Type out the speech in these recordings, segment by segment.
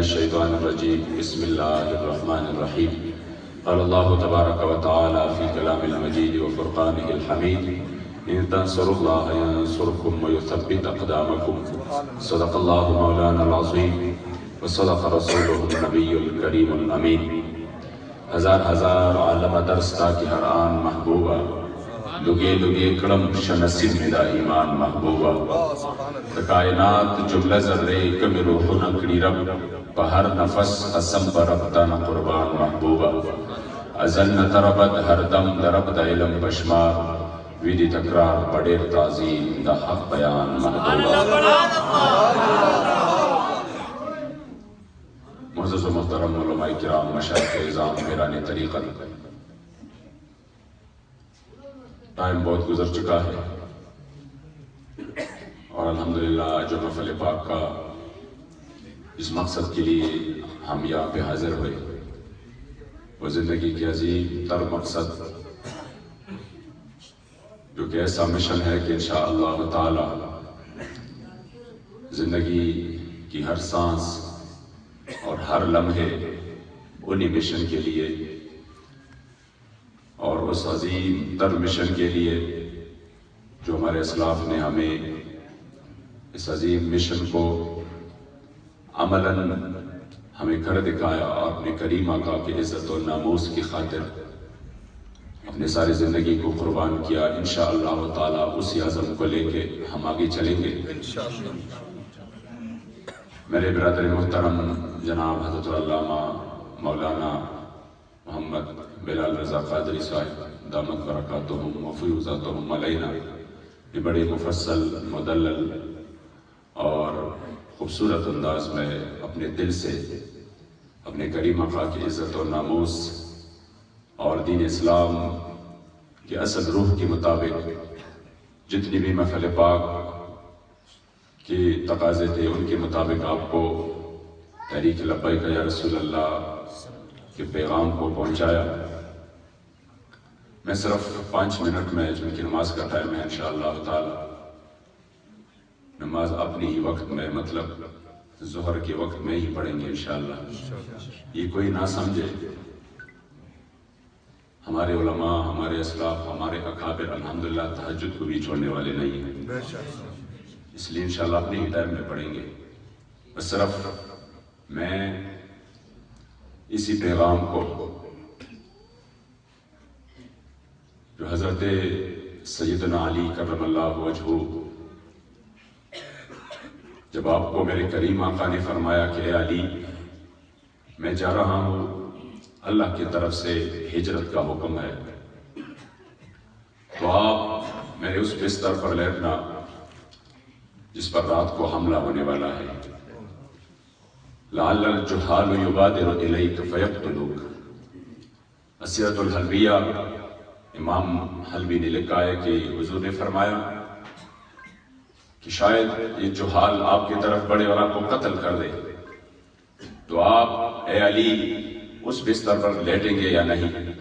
الشيطان الرجيم بسم الله الرحمن الرحيم قال الله تبارك وتعالى في كلام المجيد وفرقانه الحميد إن تنصروا الله ينصركم ويثبت أقدامكم صدق الله مولانا العظيم وصدق رسوله النبي الكريم الأمين ہزار عالم درستا کی ہر آن محبوبہ لگے لگے کڑم شنسل مدا ایمان محبوبہ کائنات جملہ ذرے کم روح نکڑی رب پہر نفس اسم پر ربتان قربان محبوبہ ازل نتربت ہر دم درب دا علم بشمار ویدی تکرار بڑیر تعظیم دا حق بیان محبوبہ معزز و محترم علماء کرام مشایخ اعظام پیران طریقت ٹائم بہت گزر چکا ہے اور الحمدللہ جو محفل پاک کا اس مقصد کے لیے ہم یہاں پہ حاضر ہوئے وہ زندگی کی عظیم تر مقصد جو کہ ایسا مشن ہے کہ انشاءاللہ تعالی زندگی کی ہر سانس اور ہر لمحے انہی مشن کے لیے اور اس عظیم تر مشن کے لیے جو ہمارے اسلاف نے ہمیں اس عظیم مشن کو عملاً ہمیں کر دکھایا اور اپنے کریم آقا کی عزت و ناموس کی خاطر اپنے ساری زندگی کو قربان کیا انشاءاللہ تعالی اسی عزم کو لے کے ہم آگے چلیں گے میرے برادر محترم جناب حضرت علامہ مولانا محمد بلال رضا قادری صاحب دامت برکاتہم و فیوزاتہم علینا یہ بڑے مفصل مدلل اور خوبصورت انداز میں اپنے دل سے اپنے کریم آقا کی عزت و ناموس اور دین اسلام کی اصل روح کے مطابق جتنی بھی محفل پاک کے تقاضے تھے ان کے مطابق آپ کو تحریک لبیک یا رسول اللہ کے پیغام کو پہنچایا میں صرف 5 منٹ میں چونکہ نماز کا ٹائم ہے انشاءاللہ تعالی نماز اپنی ہی وقت میں مطلب ظہر کے وقت میں ہی پڑھیں گے انشاءاللہ یہ کوئی نہ سمجھے ہمارے علماء ہمارے اسلاف ہمارے اکابر الحمدللہ تہجد کو بھی چھوڑنے والے نہیں ہیں اس لیے انشاءاللہ اپنے ہی ٹائم میں پڑھیں گے بس صرف میں اسی پیغام کو جو حضرت سیدنا علی کرم اللہ وجہہ جب آپ کو میرے کریم آقا نے فرمایا کہ اے علی میں جا رہا ہوں اللہ کی طرف سے ہجرت کا حکم ہے تو آپ میرے اس بستر پر لیٹنا جس پر رات کو حملہ ہونے والا ہے لعل الجہال یبادر الیک فیقتلوک اسیرۃ الحلبیہ امام حلبی نے لکھا ہے کہ حضور نے فرمایا کہ شاید یہ جہال آپ کی طرف بڑے اور آپ کو قتل کر دے تو آپ اے علی اس بستر پر لیٹیں گے یا نہیں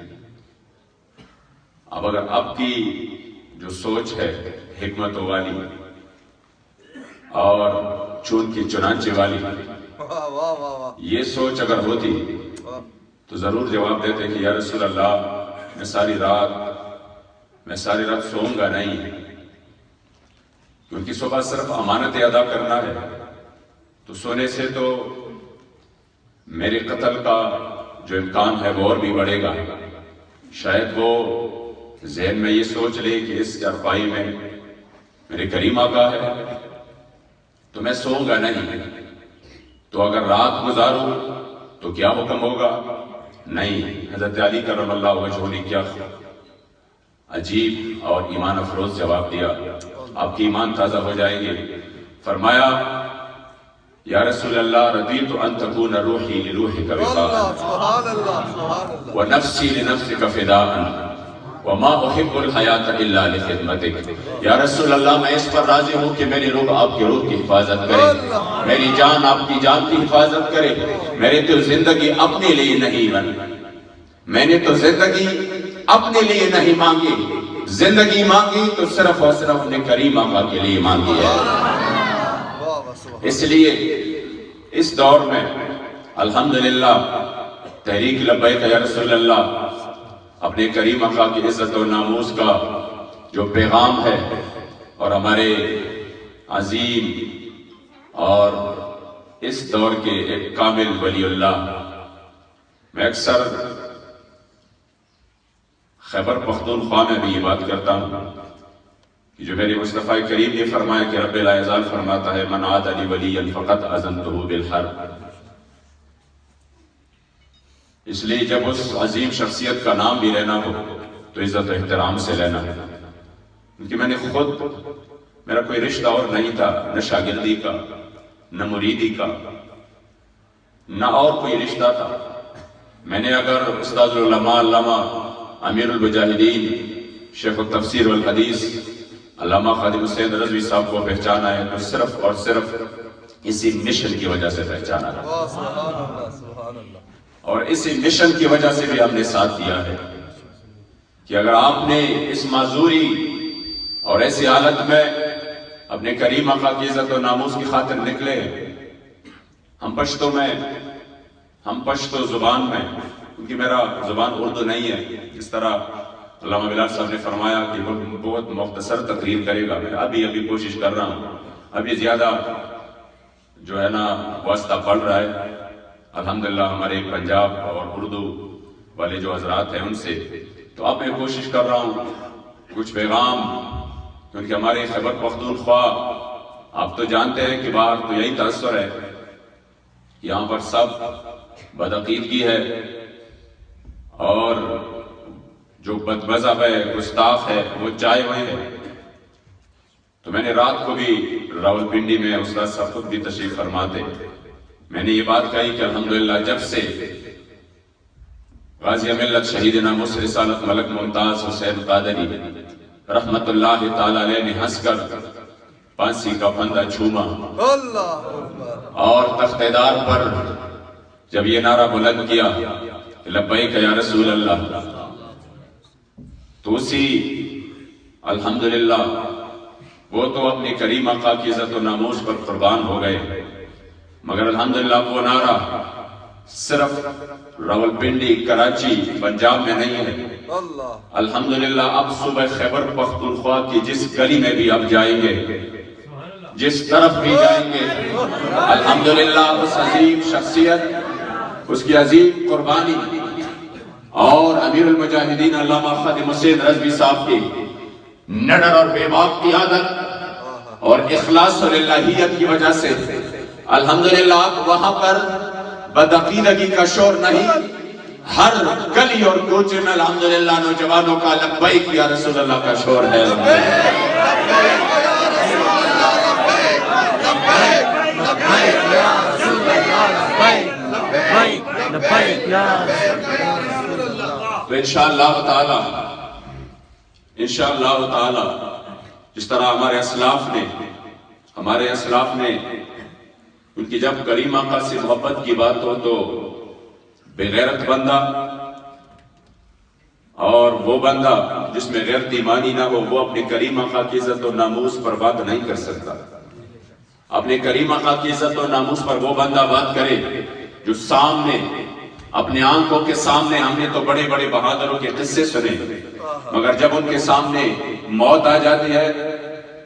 اب اگر آپ کی جو سوچ ہے حکمت والی اور چون کی چنانچہ والی یہ سوچ اگر ہوتی تو ضرور جواب دیتے کہ یا رسول اللہ میں ساری رات سوؤں گا نہیں کیونکہ صبح صرف امانت ادا کرنا ہے تو سونے سے تو میرے قتل کا جو امکان ہے وہ اور بھی بڑھے گا شاید وہ ذہن میں یہ سوچ لے کہ اس چارپائی میں میرے کریم آقا ہے تو میں سوؤں گا نہیں تو اگر رات گزاروں تو کیا حکم ہوگا نہیں حضرت علی کرم اللہ وجہہ نے کیا عجیب اور ایمان افروز جواب دیا آپ کی ایمان تازہ ہو جائیں گے فرمایا یا رسول اللہ رضیت ان تکون روحی لروحک وقاء ونفسی لنفسک فداء وما احب الحیات الا لخدمتک یا رسول اللہ میں اس پر راضی ہوں کہ میری روح آپ کی روح کی حفاظت کرے میری جان آپ کی جان کی حفاظت کرے میرے تو زندگی اپنے لیے نہیں بنی میں نے تو زندگی اپنے لیے نہیں مانگی زندگی مانگی تو صرف اور صرف اپنے کریم آقا کے لیے مانگی ہے اس لیے اس دور میں الحمدللہ تحریک لبیک یا رسول اللہ اپنے کریم آقا کی عزت و ناموس کا جو پیغام ہے اور ہمارے عظیم اور اس دور کے ایک کامل ولی اللہ، میں اکثر خیبر پختونخوا میں بھی یہ بات کرتا ہوں کہ جو میرے مصطفیٰ کریم نے فرمایا کہ رب لا یزال فرماتا ہے من عاد لی ولیا فقط اذنتہ بالحرب، اس لیے جب اس عظیم شخصیت کا نام بھی لینا ہو تو عزت و احترام سے لینا، کیونکہ میں نے خود، میرا کوئی رشتہ اور نہیں تھا، نہ شاگردی کا، نہ مریدی کا، نہ اور کوئی رشتہ تھا۔ میں نے اگر استاد العلماء علامہ امیر المجاہدین شیخ التفسیر والحدیث علامہ خادم حسین رضوی صاحب کو پہچانا ہے تو صرف اور صرف اسی مشن کی وجہ سے پہچانا ہے، اور اسی مشن کی وجہ سے بھی ہم نے ساتھ دیا ہے کہ اگر آپ نے اس معذوری اور ایسی حالت میں اپنے کریم آقا کی عزت و ناموس کی خاطر نکلے، ہم پشتو زبان میں، کیونکہ میرا زبان اردو نہیں ہے، جس طرح علامہ بلال صاحب نے فرمایا کہ وہ بہت مختصر تقریر کرے گا، میں ابھی کوشش کر رہا ہوں، ابھی زیادہ جو ہے نا واسطہ پڑ رہا ہے الحمدللہ ہمارے پنجاب اور اردو والے جو حضرات ہیں ان سے، تو اب میں کوشش کر رہا ہوں کچھ پیغام، کیونکہ ہمارے خیبر پختونخوا آپ تو جانتے ہیں کہ باہر تو یہی تاثر ہے، یہاں پر سب بدعقیدگی ہے اور جو بدمذہب ہے، گستاخ ہے، وہ چائے ہوئے ہیں۔ تو میں نے رات کو بھی راولپنڈی میں استاد صاحب خود بھی تشریف فرماتے، میں نے یہ بات کہی کہ الحمدللہ جب سے غازی ملت شہیدنا مصر رسالت ملک ممتاز حسین قادری رحمت اللہ تعالی علیہ نے ہنس کر پانسی کا پھندا چھوما اور تختِ دار پر جب یہ نعرہ بلند کیا لبیک یا رسول اللہ، تو اسی الحمدللہ وہ تو اپنے کریم آقا کی عزت و ناموس پر قربان ہو گئے، مگر الحمدللہ وہ نعرہ صرف راولپنڈی، کراچی، پنجاب میں نہیں ہے، الحمدللہ اب صبح خیبر پختونخوا کی جس گلی میں بھی آپ جائیں گے، جس طرف بھی جائیں گے، الحمدللہ اس عظیم شخصیت، اس کی عظیم قربانی اور امیر المجاہدین علامہ خادم حسین رضوی صاحب کی نڈر اور بے باک قیادت اور اخلاص اور الہیت کی وجہ سے الحمدللہ وہاں پر بدعقیدگی کا شور نہیں، ہر گلی اور کوچے میں الحمدللہ نوجوانوں کا لبیک یا رسول اللہ کا شور ہے۔ تو انشاءاللہ تعالی جس طرح ہمارے اسلاف نے ان کی جب کریم آقا سے محبت کی بات ہو تو بغیرت بندہ اور وہ بندہ جس میں غیرت ایمانی نہ ہو وہ اپنے کریم آقا کی عزت و ناموس پر بات نہیں کر سکتا۔ اپنے کریم آقا کی عزت و ناموس پر وہ بندہ بات کرے جو سامنے، اپنے آنکھوں کے سامنے، ہم نے تو بڑے بڑے بہادروں کے قصے سنے، مگر جب ان کے سامنے موت آ جاتی ہے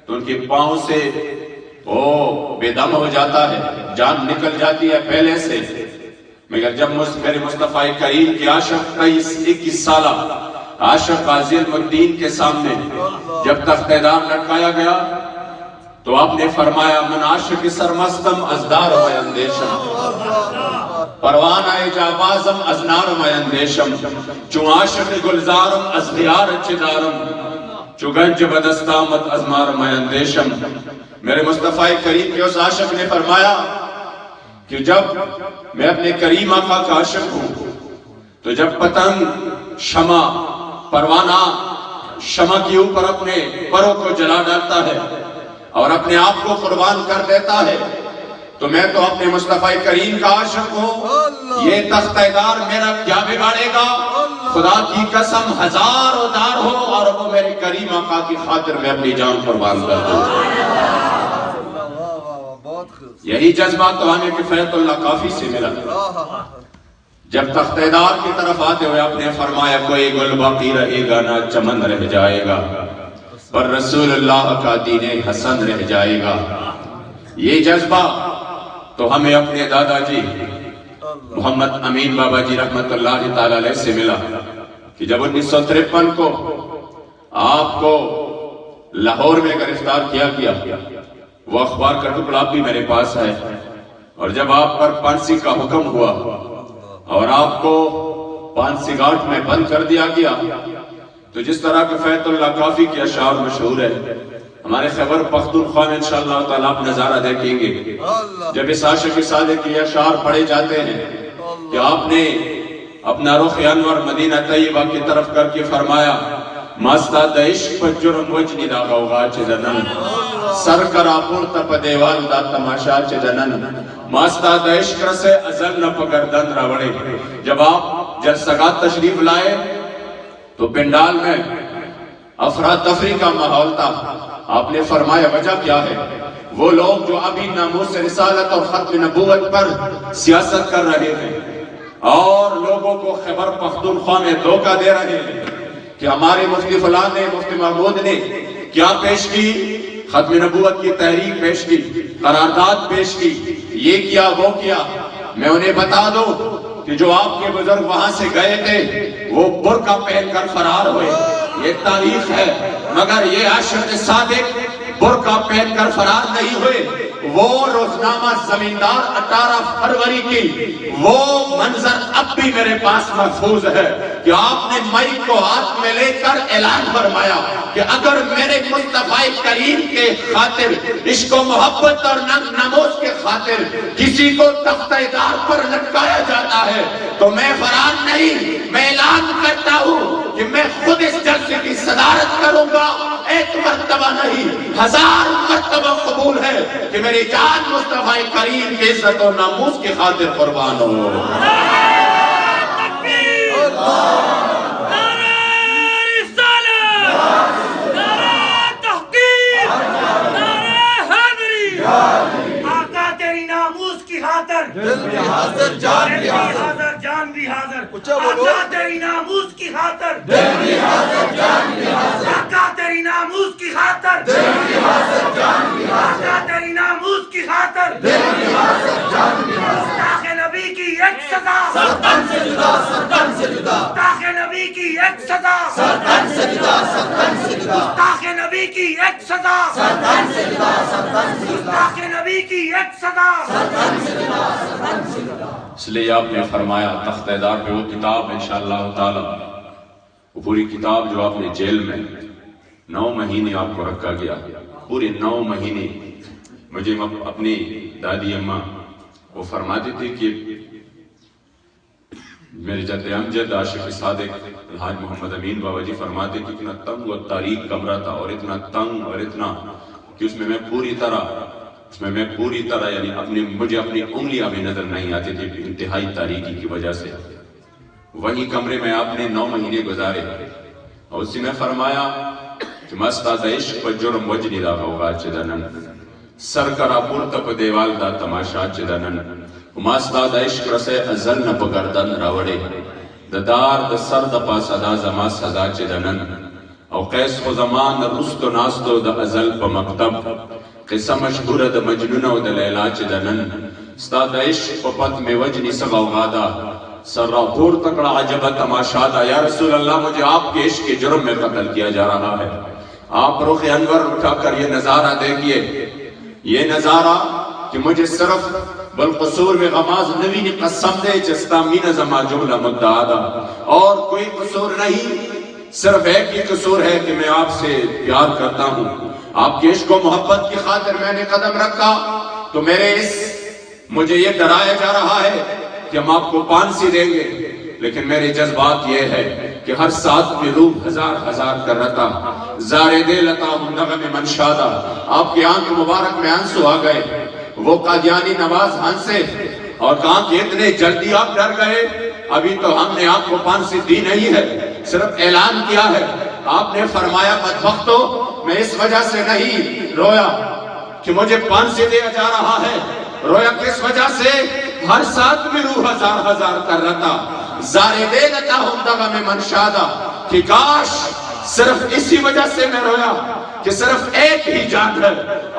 تو ان کے پاؤں سے وہ بے دم ہو جاتا ہے، جان نکل جاتی ہے پہلے سے، مگر جب میرے مصطفیٰ کریم کے عاشق 21 سالہ عاشق غازی المدین کے سامنے جب تختِ دار لٹکایا گیا تو آپ نے فرمایا من عاشق سرمستم از دار و اندیشم، پروانہ جابازم از نار و اندیشم، چون عاشق گلزارم از دیار چدارم، چو گنج بدستامت از مار و اندیشم۔ میرے مصطفیٰ کریم کے اس عاشق نے فرمایا کہ جب میں اپنے کریم آقا کا عاشق ہوں تو جب پتنگ شمع پروانہ شمع کے اوپر اپنے پروں کو جلا ڈالتا ہے اور اپنے آپ کو قربان کر دیتا ہے تو میں تو اپنے مصطفیٰ کریم کا عاشق ہوں، یہ تختِ دار میرا کیا بگاڑے گا؟ خدا کی قسم ہزار دار ہو اور وہ میرے کریم آقا کی خاطر میں اپنی جان قربان کر دوں۔ یہی جذبہ تو ہمیں کفایت اللہ کافی سے ملا. جب تختیدار کی طرف آتے ہوئے آپ نے فرمایا کوئی گل باقی رہے گا نہ چمن رہ جائے گا پر رسول اللہ کا دین حسن رہ جائے گا. یہ جذبہ تو ہمیں اپنے دادا جی محمد امین بابا جی رحمت اللہ تعالی علیہ سے ملا کہ جب 1953 کو آپ کو لاہور میں گرفتار کیا گیا، وہ اخبار کا ٹکڑا بھی میرے پاس ہے، اور جب آپ پر پھانسی کا حکم ہوا اور آپ کو پھانسی گھاٹ میں بند کر دیا گیا، تو جس طرح کفایت اللہ کافی کے اشعار مشہور ہے، ہمارے خیبر پختونخوا میں انشاءاللہ تعالیٰ آپ نظارہ دیکھیں گے جب اس عاشق صادق کے اشعار پڑھے جاتے ہیں کہ آپ نے اپنا رخ انور مدینہ طیبہ کی طرف کر کے فرمایا ماستا دا عشق پر جرم وجنی دا غوغا چے دنن سر کرا پورتا پا دیوال دا تماشا چے دنن ماستا دا عشق رسے ازل نہ پگردن راوڑے. جب آپ جلسگات تشریف لائے تو پنڈال میں افراتفری کا ماحول تھا. آپ نے فرمایا وجہ کیا ہے؟ وہ لوگ جو ابھی ناموس رسالت اور ختم نبوت پر سیاست کر رہے ہیں اور لوگوں کو خیبر پختونخوا میں دھوکہ دے رہے ہیں کہ ہمارے مفتی فلان نے، مفتی محمود نے کیا پیش کی؟ ختم نبوت کی تحریک پیش کی، قرارداد پیش کی، یہ کیا وہ کیا. میں انہیں بتا دوں کہ جو آپ کے بزرگ وہاں سے گئے تھے وہ برقع پہن کر فرار ہوئے، یہ تاریخ ہے. مگر یہ عاشق صادق برقع پہن کر فرار نہیں ہوئے. وہ روزنامہ زمیندار 18 فروری کی وہ منظر اب بھی میرے پاس محفوظ ہے کہ آپ نے مائک کو ہاتھ میں لے کر اعلان فرمایا کہ اگر میرے مصطفی کریم کے خاطر عشق و محبت اور ناموس کے خاطر کسی کو تختہ دار پر لٹکایا جاتا ہے تو میں فرار نہیں، میں اعلان کرتا ہوں کہ میں خود اس جلسے کی صدارت کروں گا. ایک مرتبہ نہیں 1000 مرتبہ قبول ہے کہ میری جان مصطفی کریم کی عزت و ناموس کی خاطر قربان ہو. دل بھی حاضر جان بھی حاضر، جان بھی حاضر. آقا تیری ناموس کی خاطر دل بھی حاضر جان بھی حاضر. آقا تیری ناموس کی خاطر دل بھی حاضر جان بھی حاضر. آقا تیری ناموس کی خاطر دل بھی حاضر جان بھی حاضر. گستاخ نبی کی ایک سزا سرطان سے جدا، سرطان سے جدا. گستاخ نبی کی ایک سزا سرطان سے جدا، سرطان سے جدا. گستاخ نبی کی ایک سزا سرطان سے جدا، سرطان سے جدا. گستاخ نبی کی ایک سزا سرطان سے جدا. اس لئے آپ نے فرمایا تختہ دار پہ وہ کتاب انشاءاللہ تعالی، وہ پوری کتاب جو آپ نے جیل میں 9 مہینے آپ کو رکھا گیا، پورے 9 مہینے. مجھے اپنی دادی اماں وہ فرماتی تھی کہ میرے جد امجد عاشق صادق الحاج محمد امین بابا جی فرماتے کہ اتنا تنگ و تاریک کمرہ تھا اور اتنا تنگ اور اتنا کہ اس میں میں پوری طرح یعنی مجھے اپنی انگلیاں بھی نظر نہیں آتی تھی انتہائی تاریکی کی وجہ سے. وہی کمرے میں آپ نے 9 مہینے گزارے اور اسی میں فرمایا کہ مستاد عشق پر جرم وجنی دا غوغا چدنن سر کرا پورتا پا دیوال دا تماشا چدنن مستاد عشق رسے ازل نہ پگردن راوڑے دار دا سر دا پا صدا زما سزا چدنن او قیس خو زمان رست و ناستو دا ازل پا مکتب قصہ مشہور دا مجنون و دا لیلا چدنن استاد عشق پا پت میں وجنی سغوغا دا سر را پور تکڑا عجبہ تماشا دا. یا رسول اللہ مجھے آپ کے عشق کے جرم میں قتل کیا جا رہا ہے. آپ رخ انور اٹھا کر یہ نظارہ دیکھئے، یہ نظارہ کہ مجھے صرف بالقصور میں غماز نبی نے قسم دے چستا مین زما جملہ مدعا دا اور کوئی قصور نہیں، صرف ایک ہی قصور ہے کہ میں آپ سے پیار کرتا ہوں. آپ کے عشق و محبت کی خاطر میں نے قدم رکھا تو مجھے یہ ڈرایا جا رہا ہے کہ ہم آپ کو پھانسی دیں گے، لیکن میرے جذبات یہ ہے کہ ہر ساتھ میں روح ہزار کر رہتا زارے دے لتا ہوں نغم منشادہ. آپ کی آنکھ مبارک میں آنسو آ گئے. وہ قادیانی نواز ہنسے اور کہا کہ اتنے جلدی آپ ڈر گئے، ابھی تو ہم نے آپ کو پھانسی دی نہیں ہے، صرف اعلان کیا ہے. آپ نے فرمایا بدبختو میں اس وجہ سے نہیں رویا کہ مجھے پھانسی دیا جا رہا ہے. رویا کس وجہ سے؟ ہر ساتھ میں روح ہزار ہزار کر رہا تھا. زارے دے لتا ہوں دغا میں منشادہ کہ کاش صرف اسی وجہ سے میں رویا کہ صرف ایک ہی جان ہے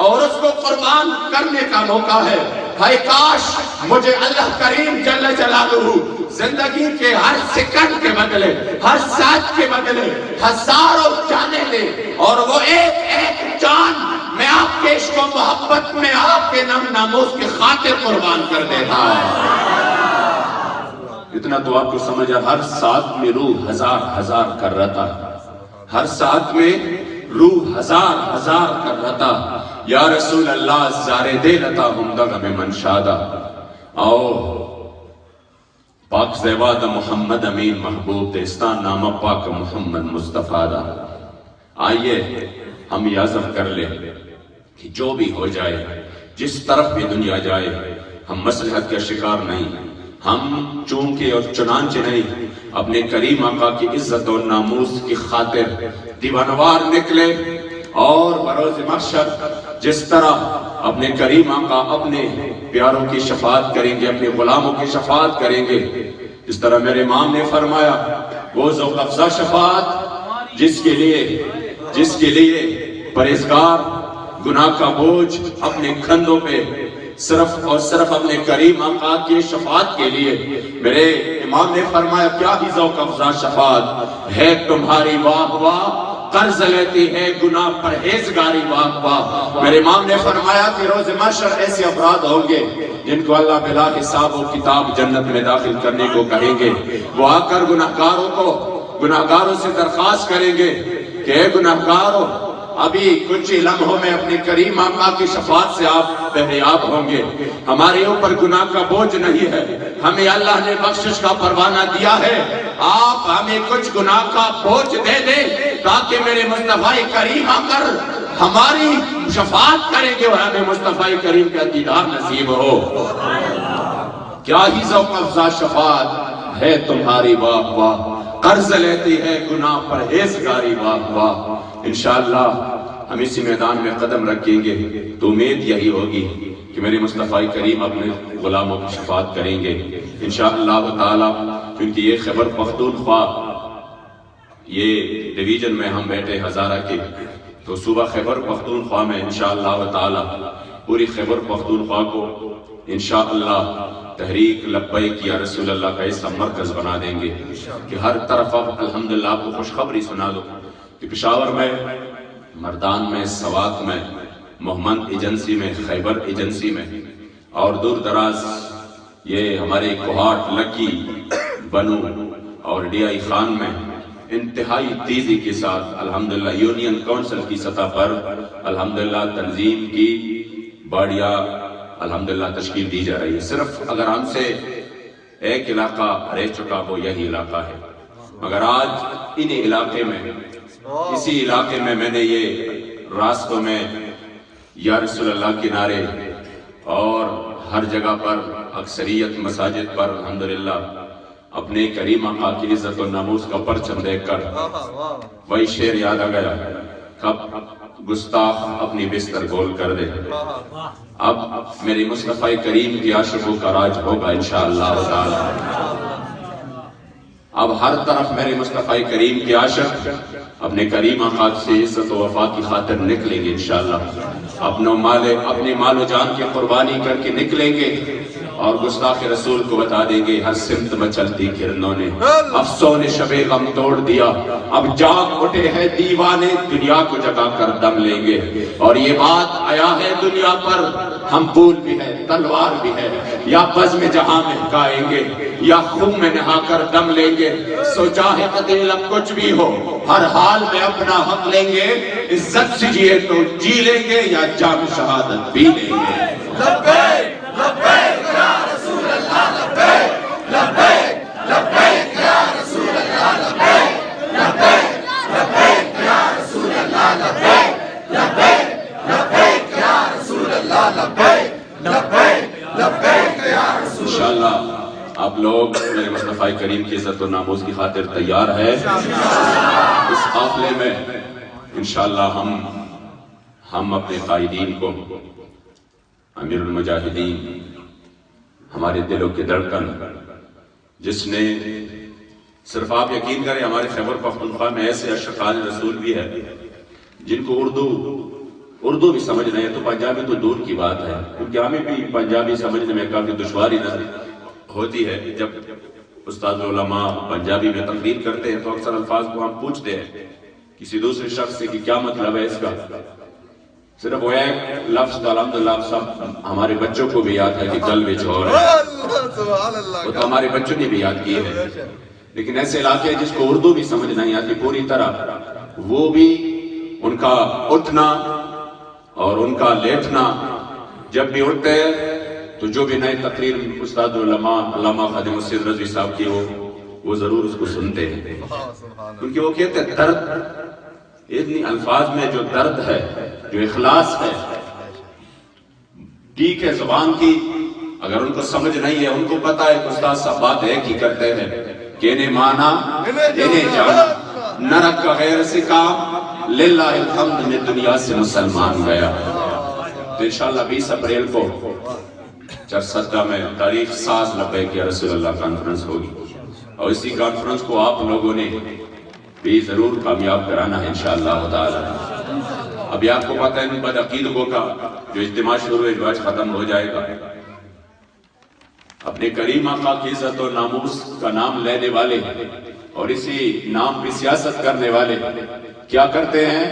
اور اس کو قربان کرنے کا موقع ہے. ہائے کاش مجھے اللہ کریم جل جلالہ زندگی کے ہر سیکنڈ کے بدلے، ہر ساتھ کے بدلے ہزاروں جانے دے، اور وہ ایک ایک جان میں آپ کے عشق و محبت میں آپ کے نام ناموس کی خاطر قربان کر دیتا. اتنا تو آپ کو سمجھا. ہر ساتھ میں روح ہزار ہزار کر رہا تھا. ہر ساتھ میں روح ہزار ہزار کر رہا تھا. یا رسول اللہ زارے دے لتا ہمدغ میں منشادہ. آؤ پاک زیواد محمد امین محبوب دستان نامہ پاک محمد مصطفیٰ دا. آئیے ہم یہ عزم کر لیں کہ جو بھی ہو جائے، جس طرف بھی دنیا جائے، ہم مصلحت کا شکار نہیں. ہم چونکہ اور چنانچہ نہیں، اپنے کریم آقا کی عزت و ناموس کی خاطر دیوانوار نکلے اور بروز محشر جس طرح اپنے کریم آقا اپنے پیاروں کی شفاعت کریں گے، اپنے غلاموں کی شفاعت کریں گے، جس طرح میرے امام نے فرمایا وہ ذوق افزا شفاعت جس کے لیے پرہیزگار گناہ کا بوجھ اپنے کندھوں پہ صرف اور صرف اپنے کریم آقا کی شفاعت کے لیے. میرے امام نے فرمایا کیا ہی ذوق افزا شفاعت ہے تمہاری، واہ واہ قرض لیتی ہے گناہ پرہیزگاری، واہ واہ. میرے امام نے فرمایا کہ روز محشر ایسے افراد ہوں گے جن کو اللہ بلا حساب و کتاب جنت میں داخل کرنے کو کہیں گے. وہ آ کر گناہگاروں سے درخواست کریں گے کہ اے گناہگاروں، ابھی کچھ ہی لمحوں میں اپنے کریم آقا کی شفاعت سے آپ بہریاب ہوں گے. ہمارے اوپر گناہ کا بوجھ نہیں ہے، ہمیں اللہ نے بخشش کا پروانہ دیا ہے. آپ ہمیں کچھ گناہ کا بوجھ دے دیں تاکہ میرے مصطفیٰ کریم آ کر ہماری شفاعت کریں گے اور ہمیں مصطفیٰ کریم کا دیدار نصیب ہو. کیا ہی ذوق افزا شفاعت ہے تمہاری، واہ واہ قرض لیتی ہے گناہ پرہیزگاری، واہ واہ. انشاءاللہ ہم اسی میدان میں قدم رکھیں گے تو امید یہی ہوگی کہ میرے مصطفیٰ کریم اپنے غلاموں کی شفاعت کریں گے انشاءاللہ تعالی. کیونکہ یہ خیبر پختونخوا، یہ ڈویژن میں ہم بیٹھے ہزارہ کے، تو صوبہ خیبر پختونخوا میں انشاءاللہ تعالی پوری خیبر پختونخوا کو انشاءاللہ تحریک لبیک یا رسول اللہ کا ایسا مرکز بنا دیں گے کہ ہر طرف الحمدللہ آپ کو خوشخبری سنا دو کہ پشاور میں، مردان میں، سوات میں، محمد ایجنسی میں، خیبر ایجنسی میں اور دور دراز یہ ہمارے کوہاٹ، لکی، بنو اور ڈی آئی خان میں انتہائی تیزی کے ساتھ الحمدللہ یونین کونسل کی سطح پر الحمدللہ تنظیم کی باڑیاں الحمدللہ تشکیل دی جا رہی ہے. صرف اگر ہم سے ایک علاقہ رہ چکا وہ یہی علاقہ ہے، مگر آج انہی علاقے میں، اسی علاقے میں نے یہ راستوں میں یا رسول اللہ کے نعرے اور ہر جگہ پر اکثریت مساجد پر الحمدللہ اپنے کریم آقا کی عزت و ناموس کا پرچم دیکھ کر وہی شعر یاد آ گیا، کب گستاخ اپنی بستر گول کر دے، اب میری مصطفیٰ کریم کی عاشقوں کا راج ہوگا انشاءاللہ تعالی. اب ہر طرف میرے مصطفیٰ کریم کے عاشق اپنے کریم آقا سے عزت و وفا کی خاطر نکلیں گے انشاءاللہ. اپنے مال و جان کی قربانی کر کے نکلیں گے اور گستاخ رسول کو بتا دیں گے ہر سمت میں چلتی کرنوں نے افسوں نے شب غم توڑ دیا، اب جاگ اٹھے ہیں دیوانے دنیا کو جگا کر دم لیں گے. اور یہ بات آیا ہے دنیا پر، ہم پھول بھی ہے تلوار بھی ہے، یا بزم جہاں مہکائیں گے یا خون میں نہا کر دم لیں گے. سو چاہے قتل اب کچھ بھی ہو ہر حال میں اپنا حق لیں گے، عزت سے جیے تو جی لیں گے یا جام شہادت پی لیں گے. لبیک لبیک یا رسول اللہ، لبیک لبیک لبیک یا رسول اللہ، لبیک لبیک لبیک یا رسول اللہ، لبیک لبیک لبیک یا رسول اللہ، لبیک لبیک لبیک یا رسول اللہ. انشاءاللہ آپ لوگ میرے مصطفیٰ کریم کی عزت و ناموس کی خاطر تیار ہے؟ اس قافلے میں انشاءاللہ ہم اپنے قائدین کو امیر المجاہدین، ہمارے دلوں کی دھڑکن، جس نے صرف آپ یقین کریں ہمارے خیبر پختونخوا میں ایسے اشقان رسول بھی ہے جن کو اردو بھی سمجھ نہیں ہے، تو پنجابی تو دور کی بات ہے، کیونکہ ہمیں بھی پنجابی سمجھنے میں کافی دشواری نظر ہوتی ہے۔ جب استاد علماء پنجابی میں تقریر کرتے ہیں تو اکثر الفاظ کو ہم پوچھتے ہیں کسی دوسرے شخص سے کہ کیا مطلب ہے اس کا، صرف وہ ایک لفظ تو الحمدللہ سب ہمارے بچوں کو بھی یاد ہے کہ کل بھی چھوڑ ہے، وہ تو ہمارے بچوں نے بھی یاد کی ہے۔ لیکن ایسے علاقے جس کو اردو بھی سمجھ نہیں آتی پوری طرح، وہ بھی ان کا اٹھنا اور ان کا لیٹنا، جب بھی اٹھتے ہیں تو جو بھی نئی تقریر استاد علماء علامہ خادم السید رضوی صاحب کی وہ ضرور اس کو سنتے ہیں، کیونکہ وہ کہتے ہیں درد، اتنی الفاظ میں جو درد ہے، جو اخلاص ہے، ٹھیک ہے زبان کی اگر ان کو سمجھ نہیں ہے، ان کو پتا ہے کہ استاد صاحب بات ایک ہی کرتے ہیں کہ انہیں مانا انہیں جانا، نہ رکھا غیر سے کام، للہ الحمد میں دنیا سے مسلمان گیا۔ تو انشاءاللہ 20 اپریل کو چرسدہ میں تاریخ ساز لبیک یا رسول اللہ کانفرنس ہوگی، اور اسی کانفرنس کو آپ لوگوں نے بھی ضرور کامیاب کرانا ہے انشاءاللہ تعالی۔ ابھی آپ کو پتہ ہے بعد عقیدگوں کا جو اجتماع شروع ہے جو آج ختم ہو جائے گا، اپنے کریم آقا کی عزت و ناموس کا نام لینے والے اور اسی نام پہ سیاست کرنے والے کیا کرتے ہیں؟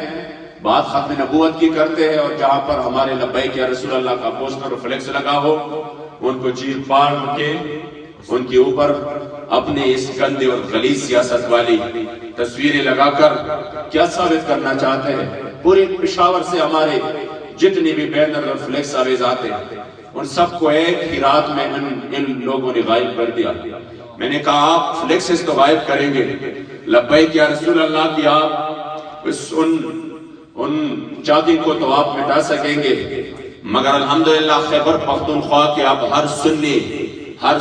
بات ختم نبوت کی کرتے ہیں، اور جہاں پر ہمارے لبیک یا رسول اللہ کا پوسٹر و فلیکس لگا ہو ان کو چیر پاڑ کے ان کے اوپر اپنے اس گندے اور غلیظ سیاست والی تصویریں لگا کر کیا ثابت کرنا چاہتے ہیں؟ پورے پشاور سے ہمارے جتنے بھی بینر اور فلیکس آویز آتے ہیں ان سب کو ایک ہی رات میں ان لوگوں نے غائب کر دیا۔ میں نے کہا آپ فلیکسز تو غائب کریں گے، لبیک یا رسول اللہ کی آپ ان چاندی کو تو آپ مٹا سکیں گے، مگر الحمدللہ خیبر پختونخوا کے اب ہر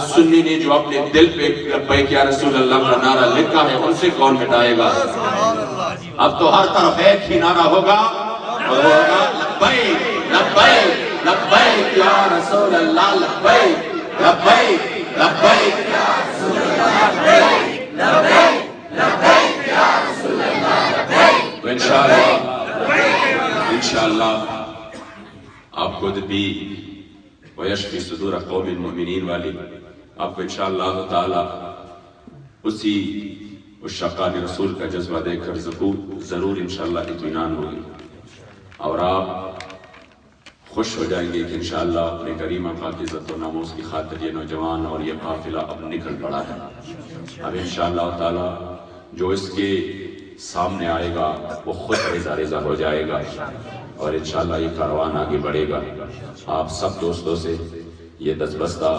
سنی نے جو اپنے دل پہ لبیک یا رسول اللہ کا نعرہ لکھا ہے ان سے کون مٹائے گا؟ اب تو ہر طرف ایک ہی نعرہ ہوگا، اور ہوگا لبیک لبیک لبیک یا رسول اللہ، لبیک لبیک لبیک یا رسول اللہ، لبیک لبیک لبیک یا رسول اللہ۔ تو انشاءاللہ آپ کو بھی وَيَشْفِي صُدُورَ قَوْمِ الْمُؤْمِنِينَ والی آپ کو انشاءاللہ تعالی اس شقان رسول کا جذبہ دیکھ کر ضرور انشاءاللہ اطمینان ہوگی، اور آپ خوش ہو جائیں گے کہ انشاءاللہ اپنے کریم آقا کی عزت و ناموس کی خاطر یہ نوجوان اور یہ قافلہ اب نکل پڑا ہے۔ اب انشاءاللہ تعالی جو اس کے سامنے آئے گا وہ خود رضا ہو جائے گا، اور انشاءاللہ یہ کاروان آگے بڑھے گا۔ آپ سب دوستوں سے یہ دستبستہ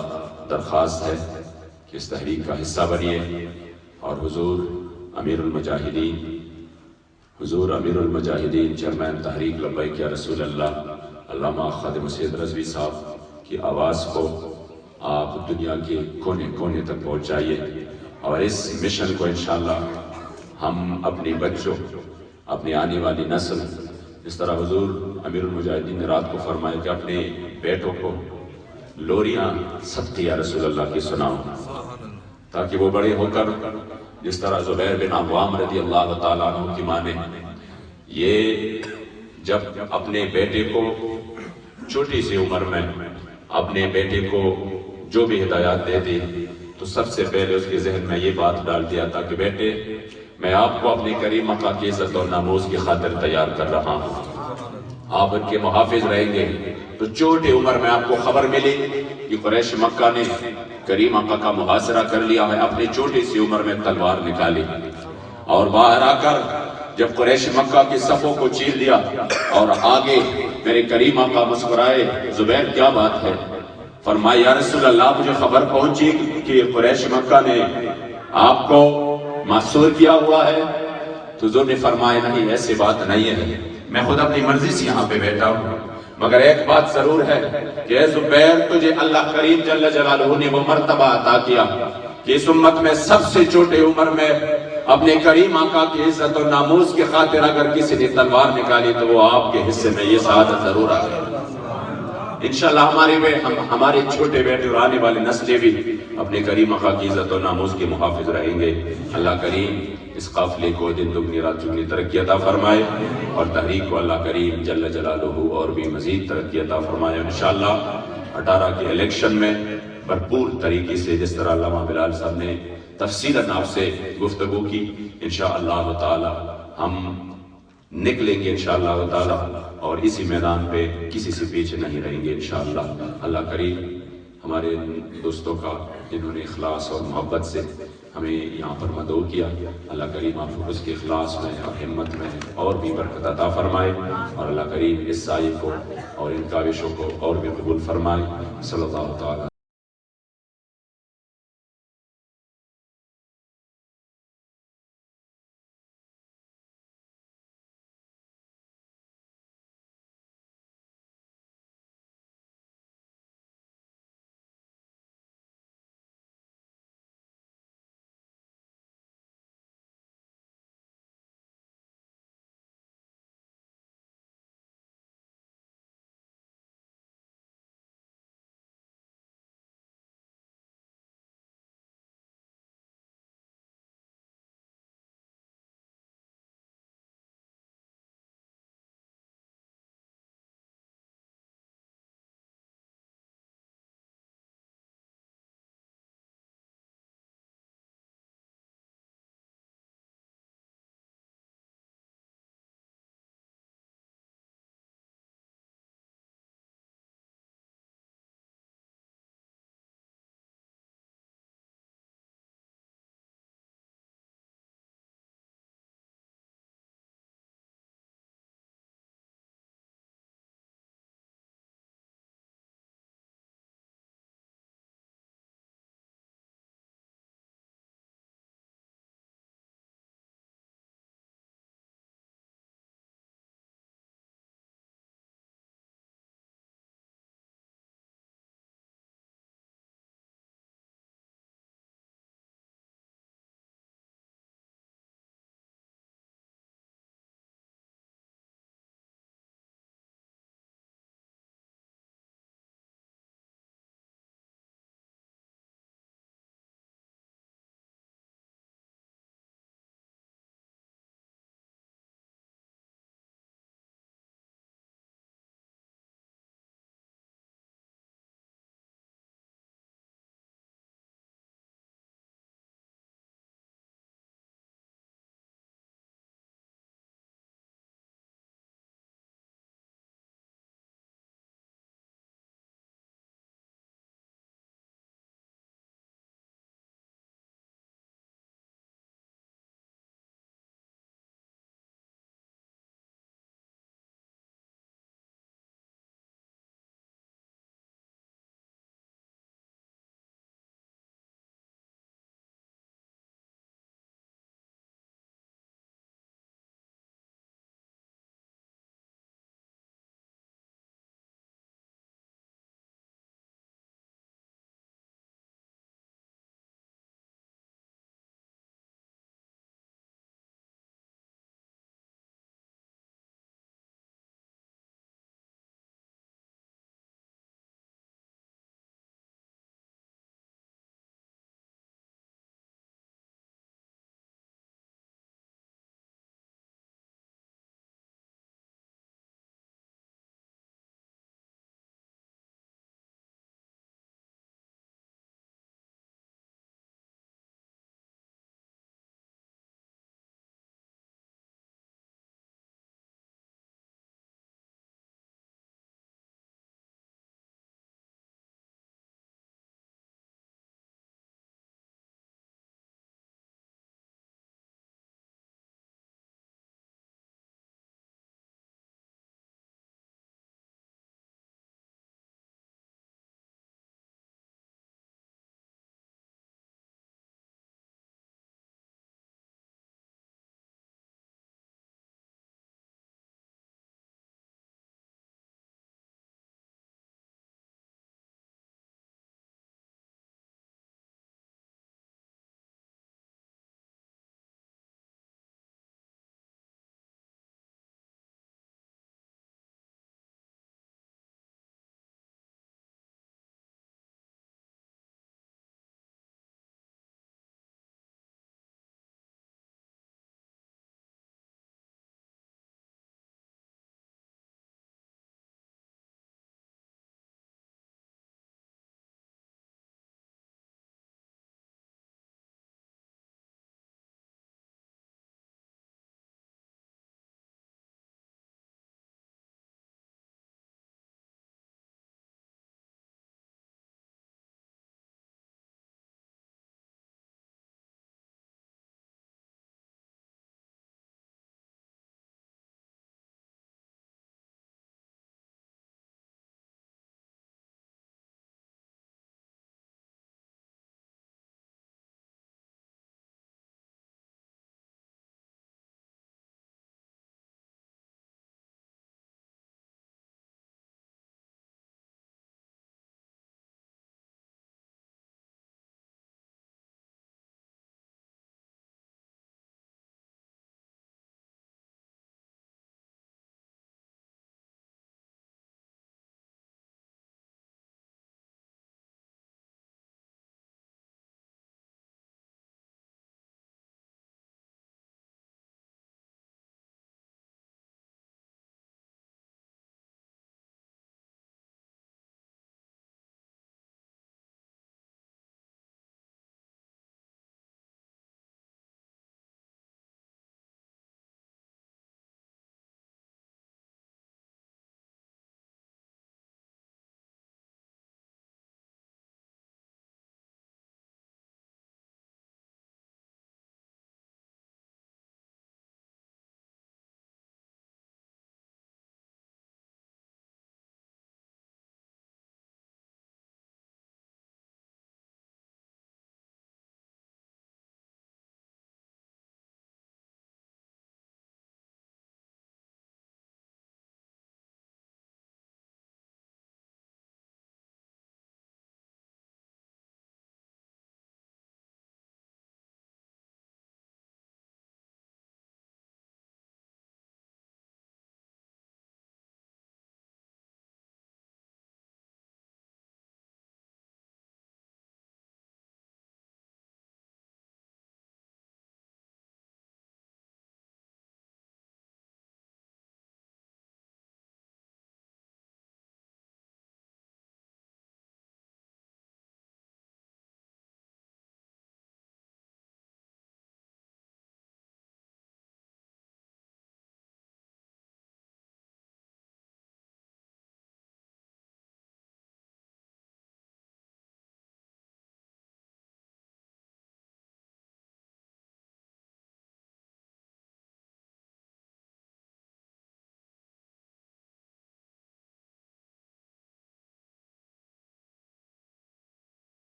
درخواست ہے کہ اس تحریک کا حصہ بنیے، اور حضور امیر المجاہدین چیئرمین تحریک لبیک یا رسول اللہ علامہ خادم السید رضوی صاحب کی آواز کو آپ دنیا کے کونے کونے تک پہنچائیے، اور اس مشن کو انشاءاللہ ہم اپنے بچوں، اپنی آنے والی نسل، اس طرح حضور امیر المجاہدین نے رات کو فرمایا کہ اپنے بیٹوں کو لوریاں صدقے یا رسول اللہ کی سناؤ، تاکہ وہ بڑے ہو کر جس طرح زبیر بن عوام رضی اللہ تعالیٰ عنہ کی ماں نے یہ جب اپنے بیٹے کو چھوٹی سی عمر میں اپنے بیٹے کو جو بھی ہدایات دے دی تو سب سے پہلے اس کے ذہن میں یہ بات ڈال دیا تھا کہ بیٹے میں آپ کو اپنے کریم آقا کی عزت اور ناموس کی خاطر تیار کر رہا ہوں، آپ ان کے محافظ رہیں گے۔ تو چھوٹی عمر میں آپ کو خبر ملی کہ قریش مکہ نے کریم آقا کا محاصرہ کر لیا ہے، اپنی چھوٹی سی عمر میں تلوار نکالی، اور باہر آ کر جب قریش مکہ کی صفوں کو چیر دیا اور آگے میرے کریم آقا مسکرائے، زبیر کیا بات ہے؟ فرمایا یا رسول اللہ مجھے خبر پہنچی کہ قریش مکہ نے آپ کو محصور کیا ہوا ہے۔ تو حضور نے فرمایا نہیں ایسی بات نہیں ہے، میں خود اپنی مرضی سے یہاں پہ بیٹھا ہوں، مگر ایک بات ضرور ہے کہ اے زبیر تجھے اللہ کریم جل جلالہ نے وہ مرتبہ عطا کیا کہ اس امت میں سب سے چھوٹے عمر میں اپنے کریم آقا کی عزت اور ناموس کی خاطر اگر کسی نے تلوار نکالی تو وہ آپ کے حصے میں یہ سعادت ضرور آ گئی۔ انشاءاللہ ہمارے چھوٹے بیٹے اور آنے والی نسلیں بھی اپنے کریم آقا کی عزت و ناموس کے محافظ رہیں گے. اللہ کریم اس قافلے کو دن دگنی رات چگنی ترقی عطا فرمائے اور تحریک کو اللہ کریم جل جلالہ اور بھی مزید ترقی عطا فرمائے. انشاءاللہ 18 کے الیکشن میں بھرپور طریقے سے جس طرح علامہ بلال صاحب نے تفصیلاً آپ سے گفتگو کی، انشاءاللہ تعالی ہم نکلیں گے انشاءاللہ تعالی اور اسی میدان پہ کسی سے پیچھے نہیں رہیں گے انشاءاللہ. اللہ کریم ہمارے دوستوں کا جنہوں نے اخلاص اور محبت سے ہمیں یہاں پر مدعو کیا، اللہ کریم آپ اس کے اخلاص میں اور ہمت میں اور بھی برکت عطا فرمائے اور اللہ کریم اس سائے کو اور ان کاوشوں کو اور بھی قبول فرمائے. صلی اللہ تعالی